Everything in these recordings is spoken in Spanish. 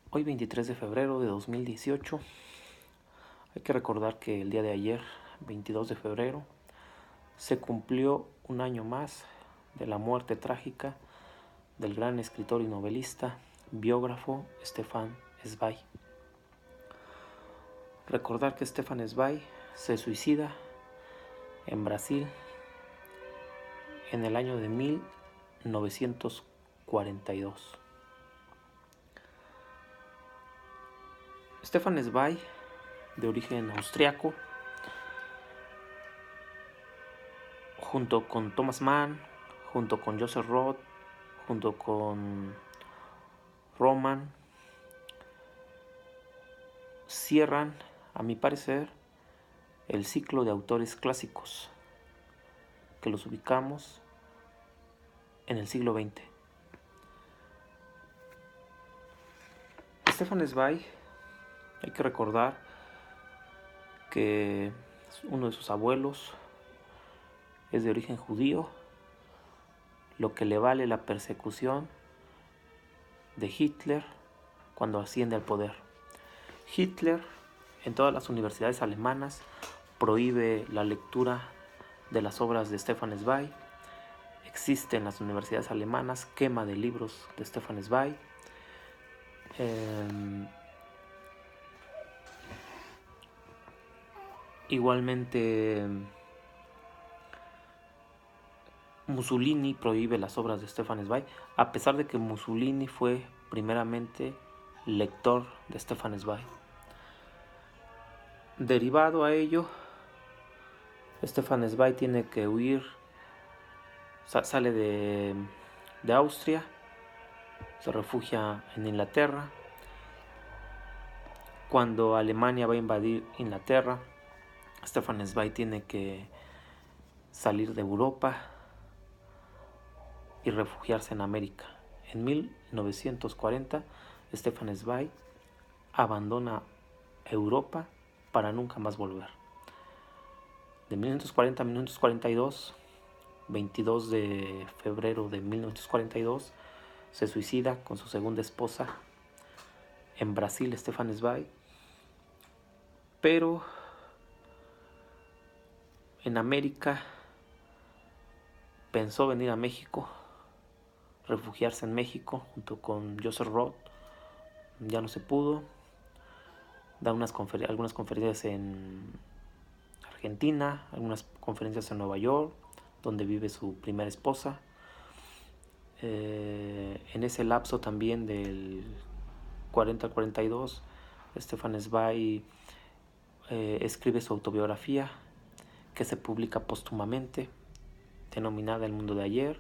Hoy 23 de febrero de 2018, hay que recordar que el día de ayer, 22 de febrero, se cumplió un año más de la muerte trágica del gran escritor y novelista, biógrafo Stefan Zweig. Recordar que Stefan Zweig se suicida en Brasil en el año de 1942. Stefan Zweig, de origen austriaco, junto con Thomas Mann, junto con Joseph Roth, junto con Roman, cierran, a mi parecer, el ciclo de autores clásicos que los ubicamos en el siglo XX. Stefan Zweig, hay que recordar que uno de sus abuelos es de origen judío, lo que le vale la persecución de Hitler cuando asciende al poder. Hitler, en todas las universidades alemanas, prohíbe la lectura de las obras de Stefan Zweig. Existe en las universidades alemanas quema de libros de Stefan Zweig. Igualmente, Mussolini prohíbe las obras de Stefan Zweig, a pesar de que Mussolini fue primeramente lector de Stefan Zweig. Derivado a ello, Stefan Zweig tiene que huir, sale de Austria, se refugia en Inglaterra. Cuando Alemania va a invadir Inglaterra, Stefan Zweig tiene que salir de Europa y refugiarse en América. En 1940, Stefan Zweig abandona Europa para nunca más volver. De 1940 a 1942, 22 de febrero de 1942, se suicida con su segunda esposa en Brasil, Stefan Zweig. Pero en América pensó venir a México, refugiarse en México junto con Joseph Roth. Ya no se pudo. Da algunas conferencias en Argentina, algunas conferencias en Nueva York, donde vive su primera esposa. En ese lapso también del 40 al 42, Stefan Zweig escribe su autobiografía, que se publica póstumamente, denominada El Mundo de Ayer.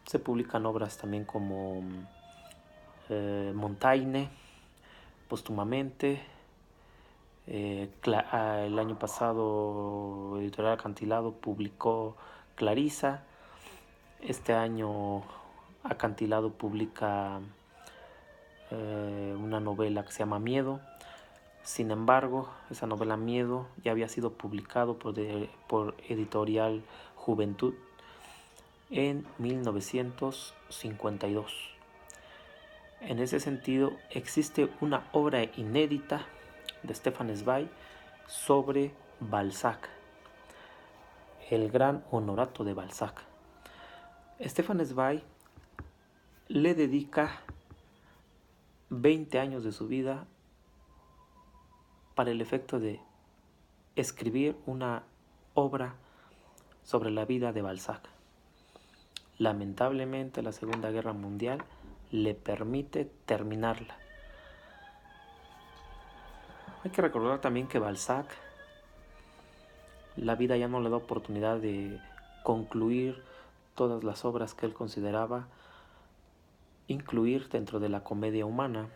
Se publican obras también como Montaigne, póstumamente. El año pasado Editorial Acantilado publicó Clarisa. Este año Acantilado publica una novela que se llama Miedo. Sin embargo, esa novela Miedo ya había sido publicado por Editorial Juventud en 1952. En ese sentido, existe una obra inédita de Stefan Zweig sobre Balzac, el gran Honorato de Balzac. Stefan Zweig le dedica 20 años de su vida para el efecto de escribir una obra sobre la vida de Balzac. Lamentablemente, la Segunda Guerra Mundial le permite terminarla. Hay que recordar también que Balzac, la vida ya no le da oportunidad de concluir todas las obras que él consideraba incluir dentro de la comedia humana.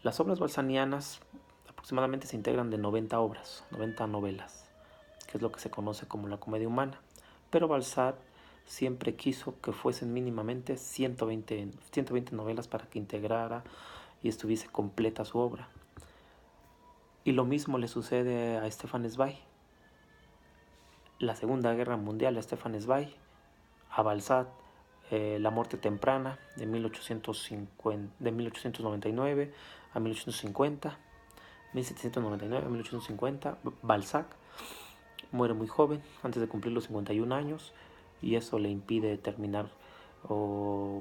Las obras balsanianas aproximadamente se integran de 90 obras, 90 novelas, que es lo que se conoce como la comedia humana. Pero Balzac siempre quiso que fuesen mínimamente 120 novelas para que integrara y estuviese completa su obra. Y lo mismo le sucede a Stefan Zweig. La Segunda Guerra Mundial a Stefan Zweig, a Balzac La muerte temprana de 1899 a 1850, 1799 a 1850. Balzac muere muy joven, antes de cumplir los 51 años, y eso le impide terminar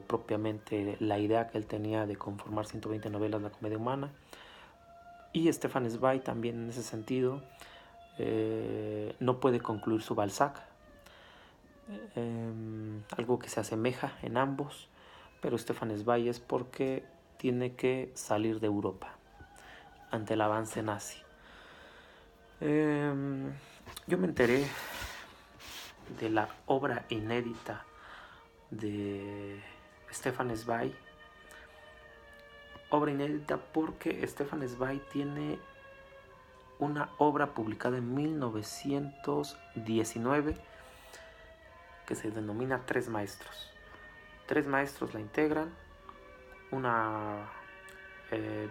propiamente la idea que él tenía de conformar 120 novelas, la comedia humana. Y Stefan Zweig también en ese sentido no puede concluir su Balzac, algo que se asemeja en ambos, pero Stefan Zweig es porque tiene que salir de Europa ante el avance nazi. Yo me enteré de la obra inédita de Stefan Zweig, obra inédita porque Stefan Zweig tiene una obra publicada en 1919 que se denomina Tres Maestros. Tres Maestros la integran: una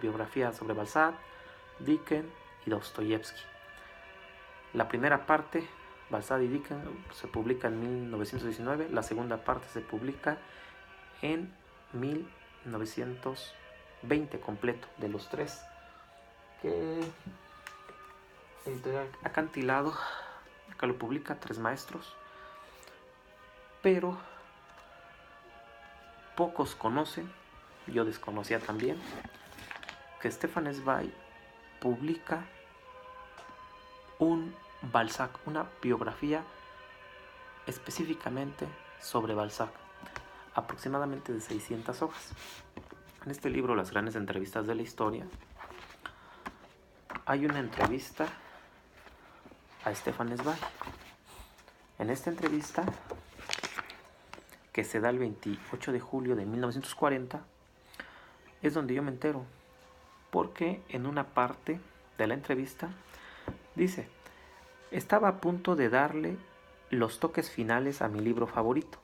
biografía sobre Balzac, Dickens y Dostoyevsky. La primera parte, Balzac y Dickens, se publica en 1919. La segunda parte se publica en 1920 completo, de los tres, que Editorial Acantilado, que lo publica, Tres Maestros. Pero pocos conocen, yo desconocía también, que Stefan Zweig publica un Balzac, una biografía específicamente sobre Balzac, aproximadamente de 600 hojas. En este libro, Las grandes entrevistas de la historia, hay una entrevista a Stefan Zweig. En esta entrevista, que se da el 28 de julio de 1940, es donde yo me entero, porque en una parte de la entrevista dice: estaba a punto de darle los toques finales a mi libro favorito,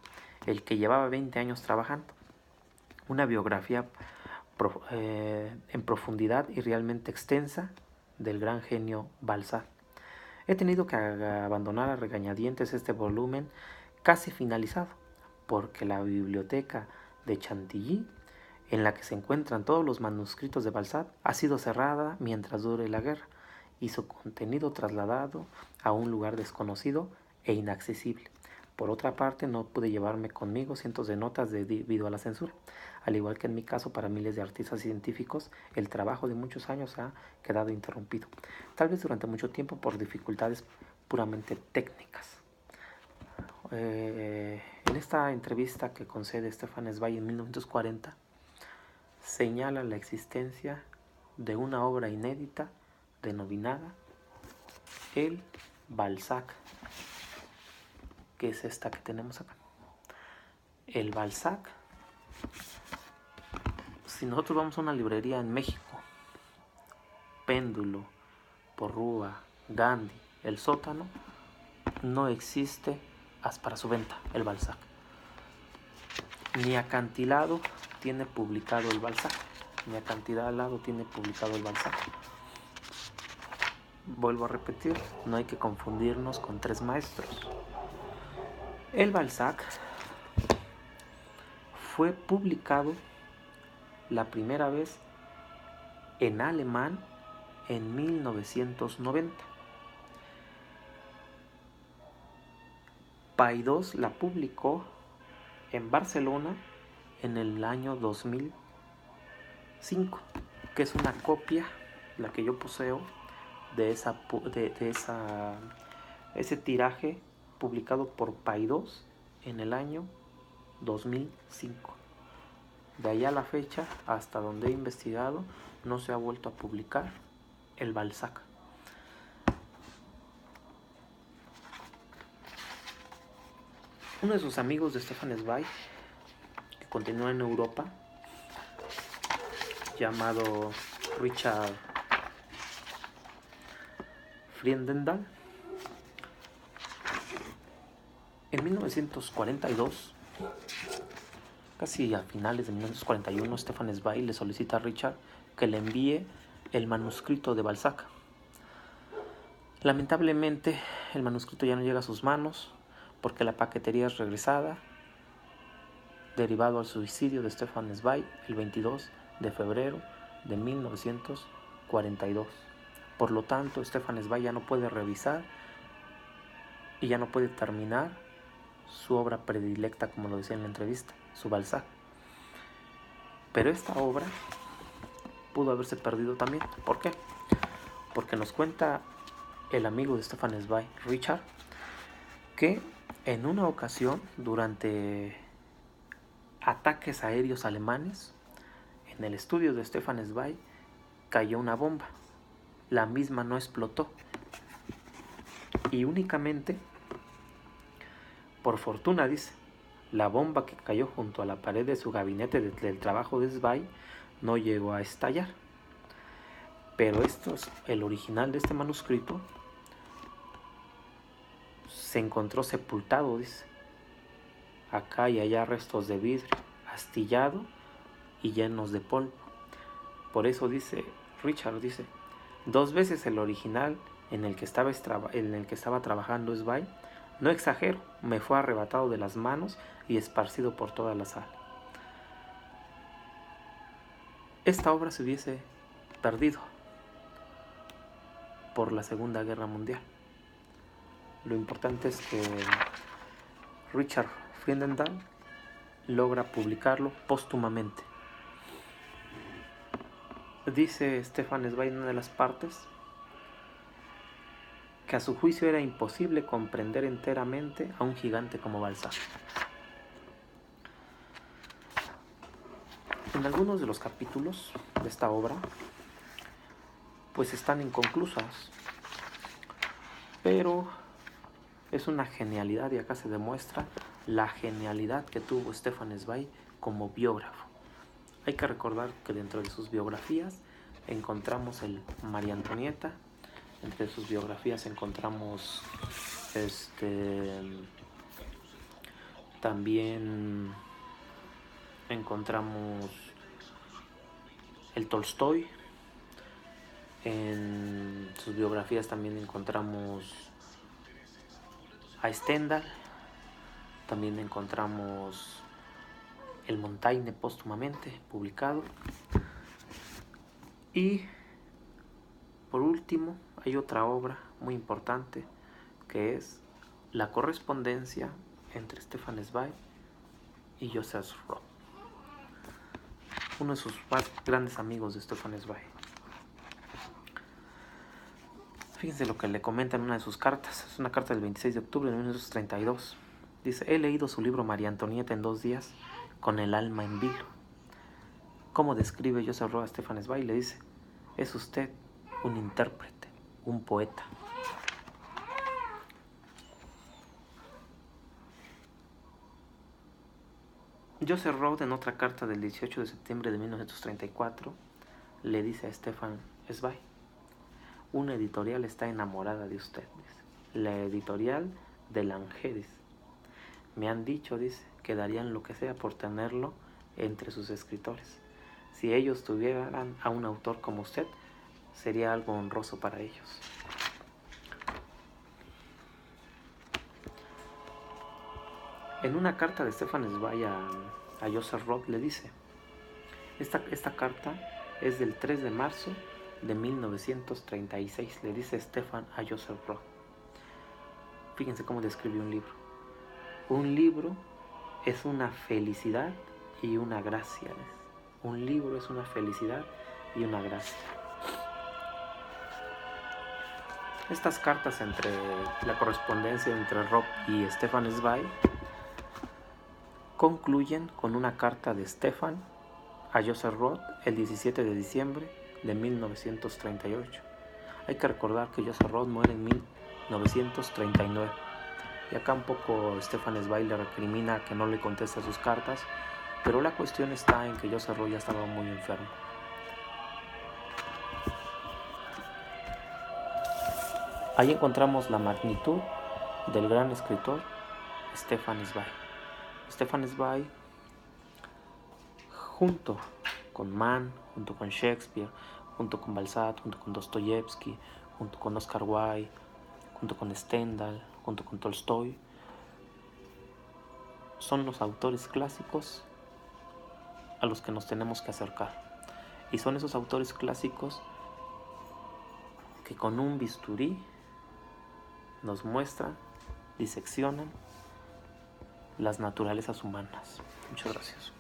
el que llevaba 20 años trabajando, una biografía en profundidad y realmente extensa del gran genio Balzac. He tenido que abandonar a regañadientes este volumen casi finalizado, porque la biblioteca de Chantilly, en la que se encuentran todos los manuscritos de Balzac, ha sido cerrada mientras dure la guerra y su contenido trasladado a un lugar desconocido e inaccesible. Por otra parte, no pude llevarme conmigo cientos de notas debido a la censura. Al igual que en mi caso, para miles de artistas y científicos, el trabajo de muchos años ha quedado interrumpido, tal vez durante mucho tiempo por dificultades puramente técnicas. En esta entrevista que concede Stefan Zweig en 1940, señala la existencia de una obra inédita denominada el Balzac, que es esta que tenemos acá. El Balzac, si nosotros vamos a una librería en México, Péndulo, Porrúa, Gandhi, El Sótano, no existe para su venta el Balzac. Ni Acantilado tiene publicado el Balzac. Ni Acantilado tiene publicado el Balzac. Vuelvo a repetir, no hay que confundirnos con Tres Maestros. El Balzac fue publicado la primera vez en alemán en 1990. Paidós la publicó en Barcelona en el año 2005, que es una copia, la que yo poseo, de ese tiraje publicado por Paidós en el año 2005. De allá a la fecha, hasta donde he investigado, no se ha vuelto a publicar el Balzac. Uno de sus amigos de Stefan Zweig, que continúa en Europa, llamado Richard Friedenthal, en 1942, casi a finales de 1941, Stefan Zweig le solicita a Richard que le envíe el manuscrito de Balzac. Lamentablemente, el manuscrito ya no llega a sus manos porque la paquetería es regresada derivado al suicidio de Stefan Zweig el 22 de febrero de 1942. Por lo tanto, Stefan Zweig ya no puede revisar y ya no puede terminar su obra predilecta, como lo decía en la entrevista, su Balzac. Pero esta obra pudo haberse perdido también. ¿Por qué? Porque nos cuenta el amigo de Stefan Zweig, Richard, que en una ocasión, durante ataques aéreos alemanes, en el estudio de Stefan Zweig cayó una bomba. La misma no explotó. Y únicamente, por fortuna, dice, la bomba que cayó junto a la pared de su gabinete del trabajo de Zweig no llegó a estallar. Pero el original de este manuscrito se encontró sepultado, dice. Acá y allá restos de vidrio, astillado y llenos de polvo. Por eso dice, Richard dice, 2 veces el original en el que estaba trabajando Zweig, no exagero, me fue arrebatado de las manos y esparcido por toda la sala. Esta obra se hubiese perdido por la Segunda Guerra Mundial. Lo importante es que Richard Friedenthal logra publicarlo póstumamente. Dice Stefan Zweig en una de las partes que a su juicio era imposible comprender enteramente a un gigante como Balzac. En algunos de los capítulos de esta obra pues están inconclusas, pero es una genialidad, y acá se demuestra la genialidad que tuvo Stefan Zweig como biógrafo. Hay que recordar que dentro de sus biografías encontramos el María Antonieta, entre sus biografías encontramos también encontramos el Tolstoy. En sus biografías también encontramos a Stendhal, también encontramos el Montaigne póstumamente publicado, y por último hay otra obra muy importante que es la correspondencia entre Stefan Zweig y Joseph Roth, uno de sus más grandes amigos de Stefan Zweig. Fíjense lo que le comenta en una de sus cartas. Es una carta del 26 de octubre de 1932. Dice, he leído su libro María Antonieta en 2 días con el alma en vilo. ¿Cómo describe Joseph Roth a Stefan Zweig? Le dice, es usted un intérprete, un poeta. Joseph Roth, en otra carta del 18 de septiembre de 1934, le dice a Stefan Zweig, una editorial está enamorada de usted, dice. La editorial de Langeris. Me han dicho, dice, que darían lo que sea por tenerlo entre sus escritores. Si ellos tuvieran a un autor como usted, sería algo honroso para ellos. En una carta de Stefan Zweig a Joseph Roth le dice, esta carta es del 3 de marzo de 1936, le dice Stefan a Joseph Roth. Fíjense cómo describe un libro. Un libro es una felicidad y una gracia. Un libro es una felicidad y una gracia. Estas cartas entre la correspondencia entre Roth y Stefan Zweig concluyen con una carta de Stefan a Joseph Roth el 17 de diciembre de 1938. Hay que recordar que Joseph Roth muere en 1939. Y acá un poco Stefan Zweig le recrimina que no le contesta sus cartas, pero la cuestión está en que Joseph Roth ya estaba muy enfermo. Ahí encontramos la magnitud del gran escritor Stefan Zweig. Stefan Zweig, junto con Mann, junto con Shakespeare, junto con Balzac, junto con Dostoyevsky, junto con Oscar Wilde, junto con Stendhal, junto con Tolstoy, son los autores clásicos a los que nos tenemos que acercar. Y son esos autores clásicos que con un bisturí nos muestran, diseccionan las naturalezas humanas. Muchas gracias.